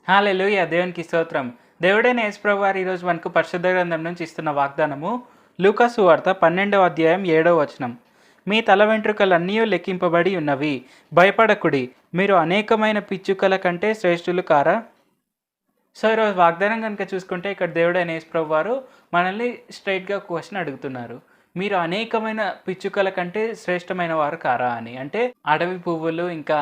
హల్లెలూయా! దేవునికి స్తోత్రం. దేవుడైన యేసుప్రభు వారు ఈరోజు మనకు పరిశుద్ధ గ్రంథం నుంచి ఇస్తున్న వాగ్దానము లూకా సువార్త 12వ అధ్యాయం 7వ వచనం. మీ తల వెంట్రుకలన్నీ లెక్కింపబడి ఉన్నవి. భయపడకుడి. మీరు అనేకమైన పిచ్చుకల కంటే శ్రేష్ఠులు కారా? సో ఈరోజు వాగ్దానం కనుక చూసుకుంటే ఇక్కడ దేవుడైన యేసుప్రభు వారు మనల్ని స్ట్రైట్‌గా క్వెషన్ అడుగుతున్నారు. మీరు అనేకమైన పిచ్చుకల కంటే శ్రేష్టమైన వారు కారా అని. అంటే అడవి పువ్వులు ఇంకా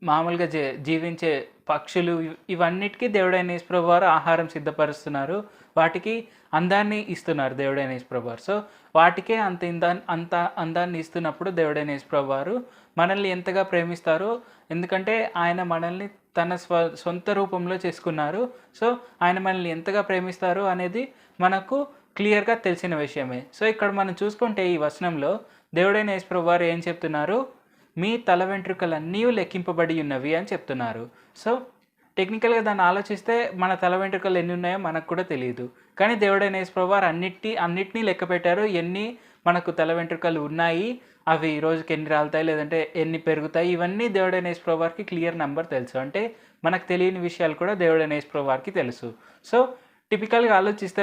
మామూలుగా జీవించే పక్షులు ఇవన్నిటికీ దేవుడైన యేసుప్రభు వారు ఆహారం సిద్ధపరుస్తున్నారు. వాటికి అందాన్ని ఇస్తున్నారు దేవుడైన యేసుప్రభు వారు. సో వాటికే అంత అందాన్ని ఇస్తున్నప్పుడు దేవుడైన యేసుప్రభు వారు మనల్ని ఎంతగా ప్రేమిస్తారో, ఎందుకంటే ఆయన మనల్ని తన సొంత రూపంలో చేసుకున్నారు. సో ఆయన మనల్ని ఎంతగా ప్రేమిస్తారు అనేది మనకు క్లియర్గా తెలిసిన విషయమే. సో ఇక్కడ మనం చూసుకుంటే ఈ వచనంలో దేవుడైన యేసుప్రభు వారు ఏం చెప్తున్నారు? మీ తల వెంట్రుకలన్నీ లెక్కింపబడి ఉన్నవి అని చెప్తున్నారు. సో టెక్నికల్గా దాన్ని ఆలోచిస్తే మన తల వెంట్రుకలు ఎన్ని ఉన్నాయో మనకు కూడా తెలియదు. కానీ దేవుడైన యేసుప్రభు వారు అన్నిటినీ లెక్క పెట్టారు. ఎన్ని మనకు తల వెంట్రుకలు ఉన్నాయి, అవి రోజుకి ఎన్ని రాలుతాయి, లేదంటే ఎన్ని పెరుగుతాయి, ఇవన్నీ దేవుడైన యేసుప్రభు వారికి క్లియర్ నెంబర్ తెలుసు. అంటే మనకు తెలియని విషయాలు కూడా దేవుడైన యేసుప్రభు వారికి తెలుసు. సో టిపికల్గా ఆలోచిస్తే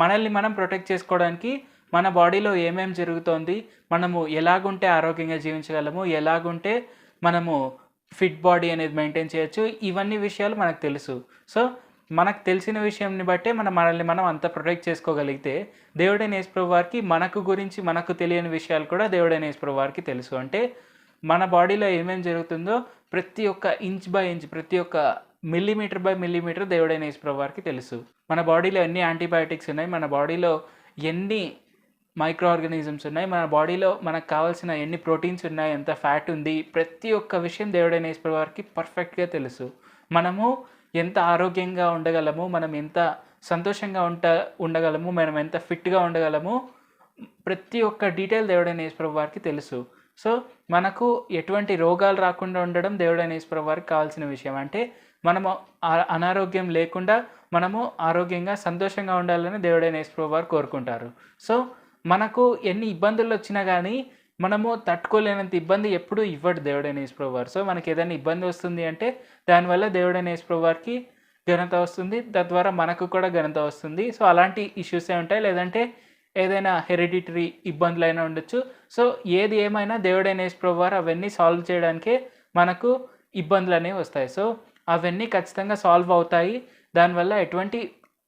మనల్ని మనం ప్రొటెక్ట్ చేసుకోవడానికి మన బాడీలో ఏమేమి జరుగుతోంది, మనము ఎలాగుంటే ఆరోగ్యంగా జీవించగలము, ఎలాగుంటే మనము ఫిట్ బాడీ అనేది మెయింటైన్ చేయొచ్చు, ఇవన్నీ విషయాలు మనకు తెలుసు. సో మనకు తెలిసిన విషయంని బట్టే మనల్ని మనం అంత ప్రొటెక్ట్ చేసుకోగలిగితే దేవుడైన యేసుప్రభు వారికి మనకు తెలియని విషయాలు కూడా దేవుడైన యేసుప్రభు వారికి తెలుసు. అంటే మన బాడీలో ఏమేమి జరుగుతుందో ప్రతి ఒక్క ఇంచ్ బై ఇంచ్, ప్రతి ఒక్క మిల్లీమీటర్ బై మిల్లీమీటర్ దేవుడైన యేసుప్రభు వారికి తెలుసు. మన బాడీలో ఎన్ని యాంటీబయాటిక్స్ ఉన్నాయి, మన బాడీలో ఎన్ని మైక్రో ఆర్గానిజమ్స్ ఉన్నాయి, మన బాడీలో మనకు కావాల్సిన ఎన్ని ప్రోటీన్స్ ఉన్నాయి, ఎంత ఫ్యాట్ ఉంది, ప్రతి ఒక్క విషయం దేవుడైన యేసుప్రభు వారికి పర్ఫెక్ట్గా తెలుసు. మనము ఎంత ఆరోగ్యంగా ఉండగలము, మనం ఎంత సంతోషంగా ఉండగలము, మనం ఎంత ఫిట్గా ఉండగలము, ప్రతి ఒక్క డీటెయిల్ దేవుడైన యేసుప్రభు వారికి తెలుసు. సో మనకు ఎటువంటి రోగాలు రాకుండా ఉండడం దేవుడైన యేసుప్రభు వారికి కావాల్సిన విషయం. అంటే మనము అనారోగ్యం లేకుండా మనము ఆరోగ్యంగా సంతోషంగా ఉండాలని దేవుడైన యేసుప్రభు వారు కోరుకుంటారు. సో మనకు ఎన్ని ఇబ్బందులు వచ్చినా కానీ మనము తట్టుకోలేనంత ఇబ్బంది ఎప్పుడూ ఇవ్వడు దేవుడైన యేసుప్రభు వారు. సో మనకి ఏదైనా ఇబ్బంది వస్తుంది అంటే దానివల్ల దేవుడైన యేసుప్రభు వారికి ఘనత వస్తుంది, తద్వారా మనకు కూడా ఘనత వస్తుంది. సో అలాంటి ఇష్యూసే ఉంటాయి, లేదంటే ఏదైనా హెరిడిటరీ ఇబ్బందులైనా ఉండొచ్చు. సో ఏది ఏమైనా దేవుడైన యేసుప్రభు వారు అవన్నీ సాల్వ్ చేయడానికే మనకు ఇబ్బందులు అనేవి వస్తాయి. సో అవన్నీ ఖచ్చితంగా సాల్వ్ అవుతాయి. దానివల్ల ఎటువంటి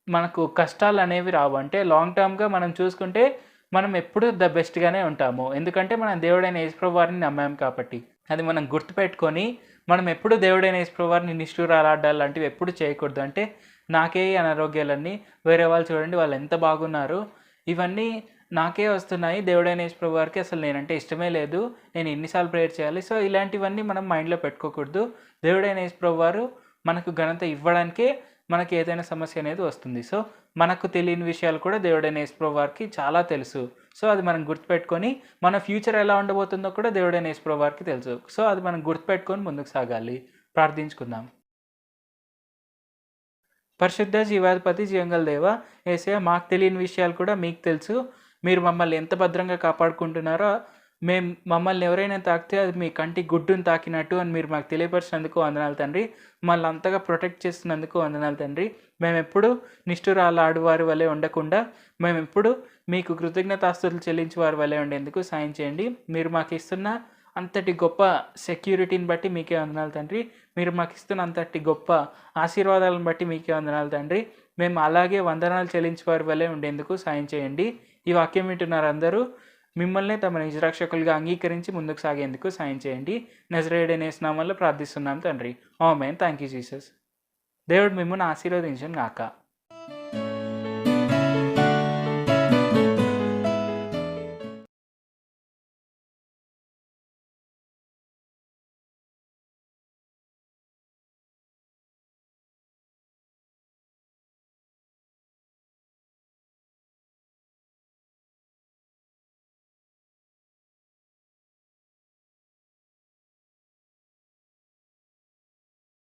మనకు కష్టాలు అనేవి రావు. అంటే లాంగ్ టర్మ్గా మనం చూసుకుంటే మనం ఎప్పుడూ ద బెస్ట్గానే ఉంటాము. ఎందుకంటే మనం దేవుడైన యేసుప్రభు వారిని నమ్మాము కాబట్టి. అది మనం గుర్తుపెట్టుకొని మనం ఎప్పుడు దేవుడైన యేసుప్రభు వారిని నిష్ఠూరాలాడ్డాలు లాంటివి ఎప్పుడు చేయకూడదు. అంటే నాకే అనారోగ్యాలన్నీ, వేరే వాళ్ళు చూడండి వాళ్ళు ఎంత బాగున్నారు, ఇవన్నీ నాకే వస్తున్నాయి, దేవుడైన యేసుప్రభు వారికి అసలు నేనంటే ఇష్టమే లేదు, నేను ఎన్నిసార్లు ప్రేయర్ చేయాలి. సో ఇలాంటివన్నీ మనం మైండ్లో పెట్టుకోకూడదు. దేవుడైన యేసుప్రభు వారు మనకు ఘనత ఇవ్వడానికే మనకి ఏదైనా సమస్య అనేది వస్తుంది. సో మనకు తెలియని విషయాలు కూడా దేవుడైన యేసుప్రభు వారికి చాలా తెలుసు. సో అది మనం గుర్తుపెట్టుకొని మన ఫ్యూచర్ ఎలా ఉండబోతుందో కూడా దేవుడైన యేసుప్రభు వారికి తెలుసు. సో అది మనం గుర్తుపెట్టుకొని ముందుకు సాగాలి. ప్రార్థించుకుందాం. పరిశుద్ధ జీవాధిపతి జీవంగల దేవ యేసయ్య, మాకు తెలియని విషయాలు కూడా మీకు తెలుసు. మీరు మమ్మల్ని ఎంత భద్రంగా కాపాడుకుంటున్నారో, మమ్మల్ని ఎవరైనా తాకితే అది మీ కంటి గుడ్డును తాకినట్టు అని మీరు మాకు తెలియపరిచినందుకు వందనాలు తండ్రి. మమ్మల్ని అంతగా ప్రొటెక్ట్ చేస్తున్నందుకు వందనాలు తండ్రి. మేమెప్పుడు నిష్ఠురాలు ఆడువారి వలె ఉండకుండా మేమెప్పుడు మీకు కృతజ్ఞతాస్తుతులు చెల్లించే వారి వలె ఉండేందుకు సాయం చేయండి. మీరు మాకు ఇస్తున్న అంతటి గొప్ప సెక్యూరిటీని బట్టి మీకే వందనాలు తండ్రి. మీరు మాకు ఇస్తున్న అంతటి గొప్ప ఆశీర్వాదాలను బట్టి మీకే వందనాలు తండ్రి. మేము అలాగే వందనాలు చెల్లించే వారి వలె ఉండేందుకు సాయం చేయండి. ఈ వాక్యం వింటున్నారు అందరూ మిమ్మల్ని తమ నిజ రక్షకులుగా అంగీకరించి ముందుకు సాగేందుకు సాయం చేయండి. నజరేయుడైన యేసు నామములో ప్రార్థిస్తున్నాం తండ్రి. ఆమేన్. Thank you Jesus. దేవుడు మిమ్మల్ని ఆశీర్వదించును గాక.